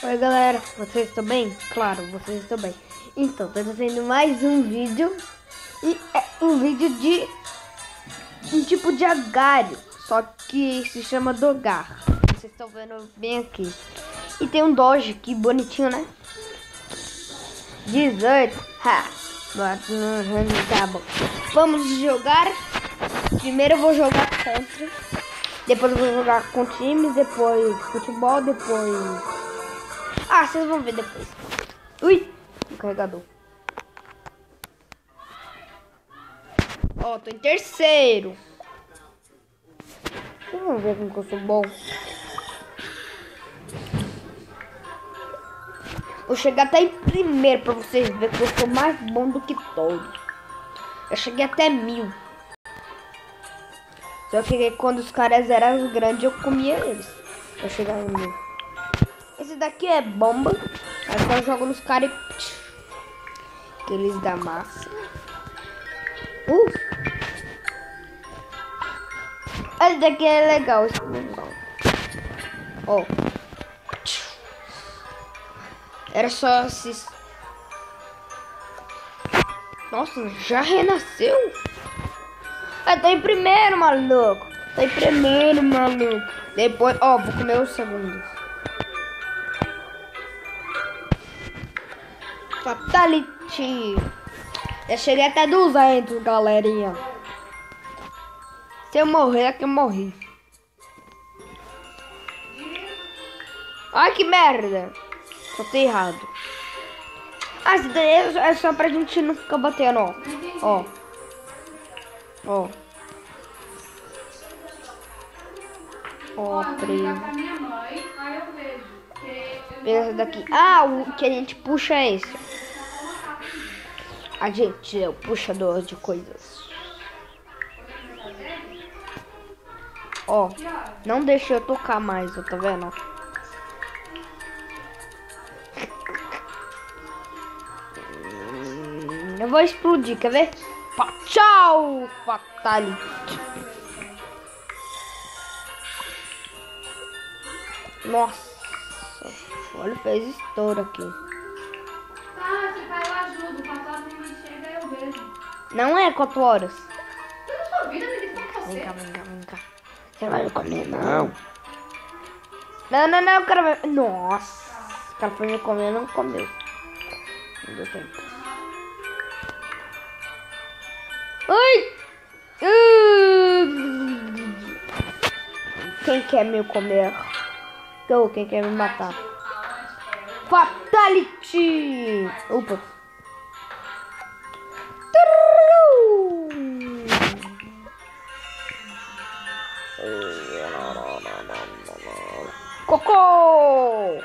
Oi galera, vocês estão bem? Claro, vocês estão bem. Então, tô fazendo mais um vídeo. E é um vídeo de um tipo de agário, só que se chama Dogar. Vocês estão vendo bem aqui. E tem um Doge aqui, bonitinho, né? 18. Ha! Tá bom. Vamos jogar. Primeiro eu vou jogar contra. Depois eu vou jogar com times, depois futebol, depois... Ah, vocês vão ver depois. Ui, o carregador. Ó, tô em terceiro. Vocês vão ver como que eu sou bom. Vou chegar até em primeiro pra vocês verem que eu sou mais bom do que todos. Eu cheguei até 1000. Só que quando os caras eram grandes, eu comia eles. Eu chegava em 1000. Esse daqui é bomba. Aí só jogo nos caras e... Aqueles da massa. Esse daqui é legal. Ó. Era só esses... Nossa, já renasceu? Ah, tá em primeiro, maluco. Tá em primeiro, maluco. Depois, ó, vou comer os segundos. Fatality. Já cheguei até 200, galerinha. Se eu morrer, é que eu morri. Ai, que merda. Só tô errado. Ah, isso daí é só pra gente não ficar batendo, ó. Ó. Ó. Ó, preso. Esse daqui. Ah, o que a gente puxa é esse. A gente é o puxador de coisas. Ó. Não deixa eu tocar mais, ó, tá vendo? Eu vou explodir, quer ver? Tchau, Fatality. Nossa, olha, fez estouro aqui. Ah, se caiu, eu ajudo. 4 horas minha mãe chega e eu vejo. Não é 4 horas. Eu não sou vida, ninguém tá com você. Vem cá, vem cá, vem cá. Você vai me comer, não. Não, o cara vai... Nossa, o cara foi me comer, não comeu. Não deu tempo. Ai! Quem quer me comer? Então, quem quer me matar? Fatality! Opa! Cocô!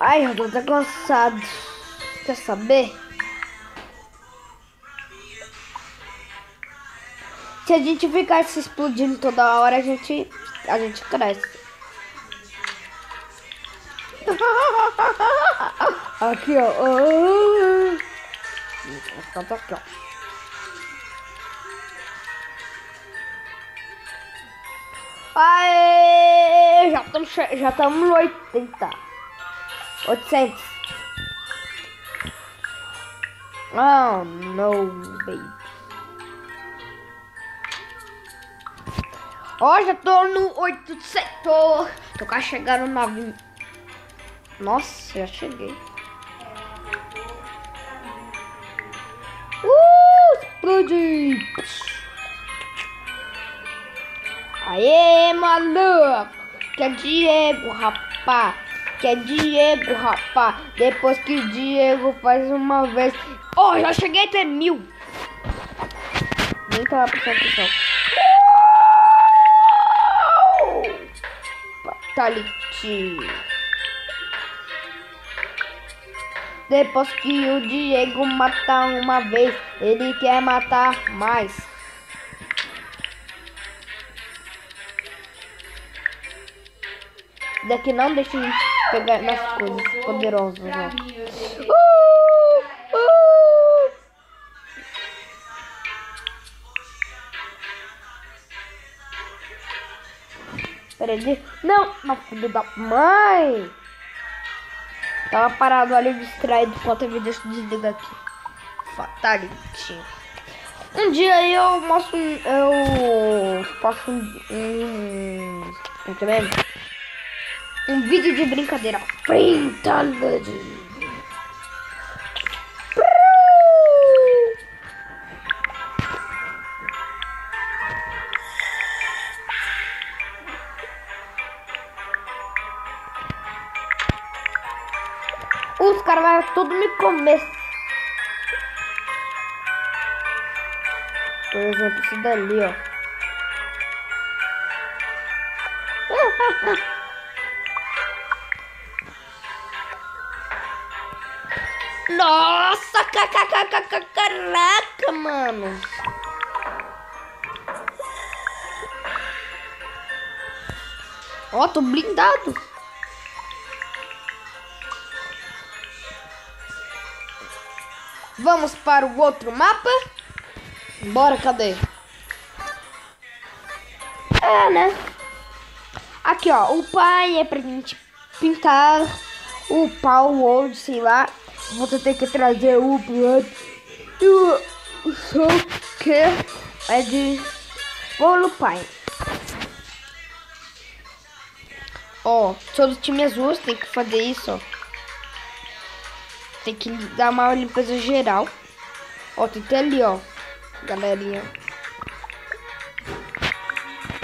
Ai, eu tô até cansado. Quer saber? Se a gente ficar se explodindo toda hora, a gente cresce. Aqui, ó. Tá aqui, ó. Aê! Já estamos no 80. 800. Oh, no, baby. Ó, já tô no 800. Tô quase chegando na 20. Nossa, já cheguei. Explodi. Aê, maluco. Que é Diego, rapá. Que é Diego, rapá. Depois que o Diego faz uma vez. Ó, já cheguei até 1000. Nem tava prestando atenção. Fatality. Depois que o Diego matar uma vez, ele quer matar mais. Daqui não deixa a gente pegar nas coisas poderosas, ó. ali. Não, mas filho da mãe. Tava parado ali distraído enquanto eu deixa eu desligar aqui. Fatality. Um dia eu mostro. Eu faço um vídeo de brincadeira. Fatality. Os caras vão tudo me comer. Por exemplo, esse dali, ó. Nossa, caraca, mano. Ó, tô blindado. Vamos para o outro mapa. Bora, cadê? É, né? Aqui, ó. O pai é pra gente pintar. O pau, world, sei lá. Vou ter que trazer o blood. E o som que é de bolo pai. Ó, todo time azul tem que fazer isso, ó. Tem que dar uma limpeza geral. Ó, tem que ter ali, ó. Galerinha.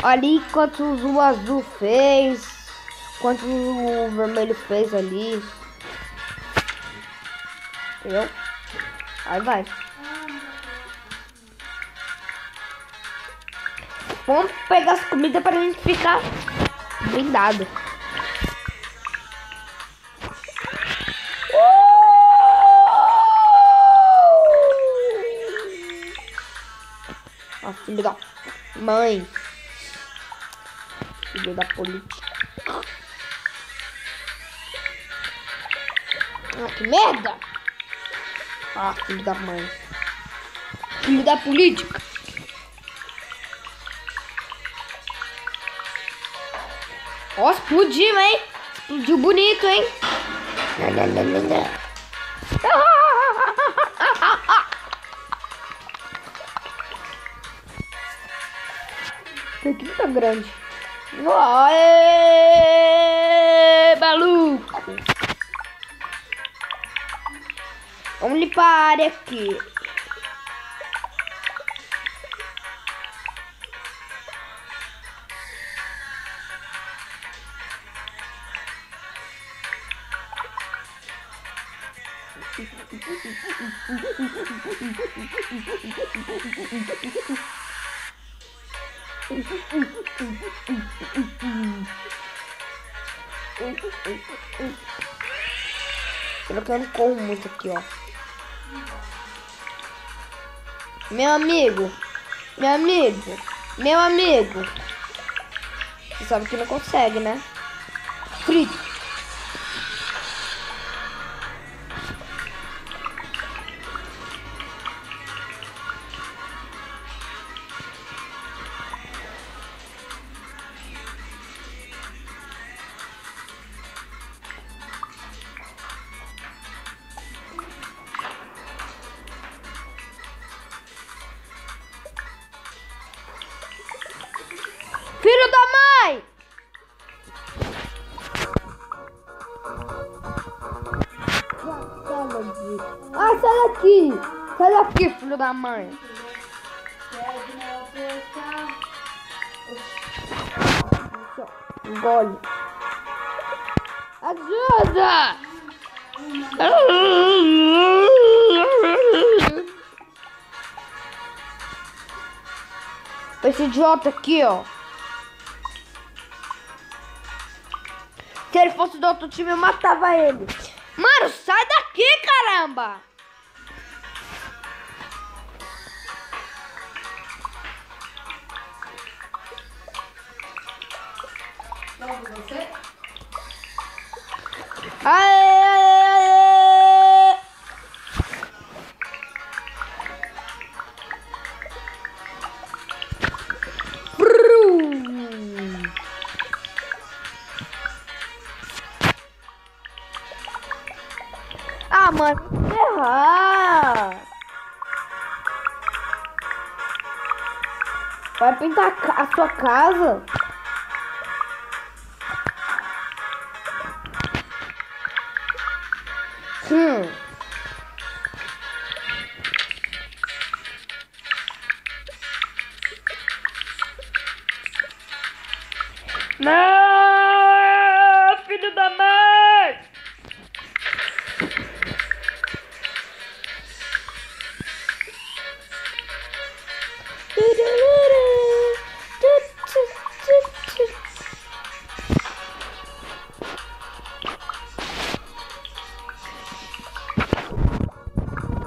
Ali quantos o azul fez. Quantos o vermelho fez ali. Entendeu? Aí vai. Vamos pegar as comidas pra gente ficar blindado. Filho da mãe. Filho da política. Ah, que merda. Ah, filho da mãe. Filho da política. Ó, explodiu, hein? Explodiu bonito, hein? Esse aqui tá grande. Aê, maluco. Vamos limpar a área aqui. Eu não corro muito aqui, ó. Meu amigo. Você sabe que não consegue, né? Frito. Filho da mãe! Ah, sai daqui! Sai daqui, filho da mãe! Engole! Ajuda! Esse idiota aqui, ó. Se ele fosse do outro time, eu matava ele. Mano, sai daqui, caramba! Logo você? Aê! Vai pintar a sua casa? Não, filho da mãe!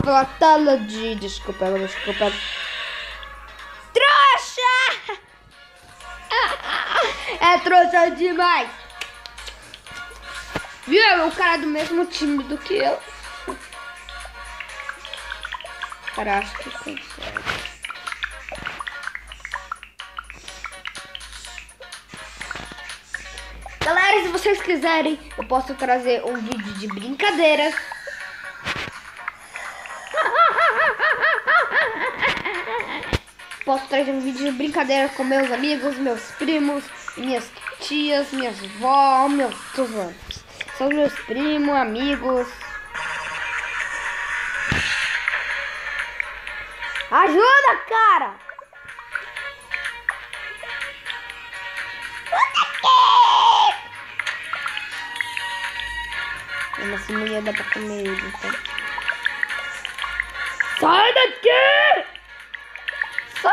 Pela tela de... Desculpa. Trouxa! É trouxa demais! Viu? O cara é do mesmo time do que eu. Cara, acho que consegue. Galera, se vocês quiserem, eu posso trazer um vídeo de brincadeiras. Posso trazer um vídeo de brincadeira com meus amigos, meus primos, minhas tias, minhas vó, são meus primos, amigos. Ajuda, cara! Essa mulher dá pra comer ele, então. Sai daqui! Sai!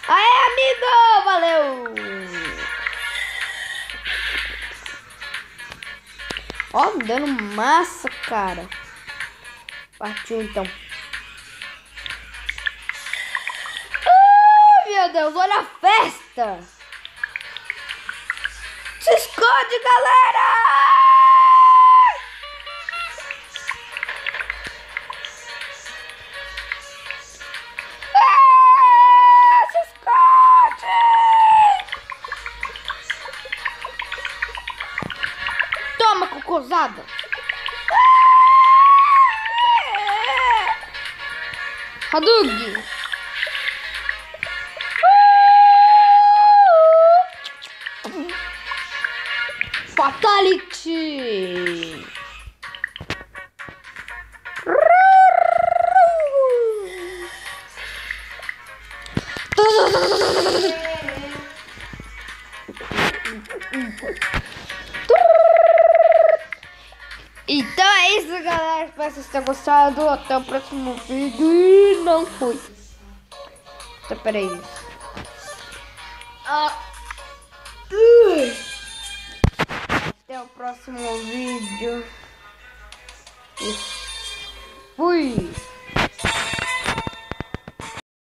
Aê, amigo! Valeu! Ó, me dando massa, cara. Partiu, então. Meu Deus, olha a festa! Se esconde, galera! Se esconde! Toma, cocôzada! Hadouken! Fatality! Então é isso, galera. Espero que vocês tenham gostado. Até o próximo vídeo. E não fui. Então, peraí. Até o próximo vídeo. E fui.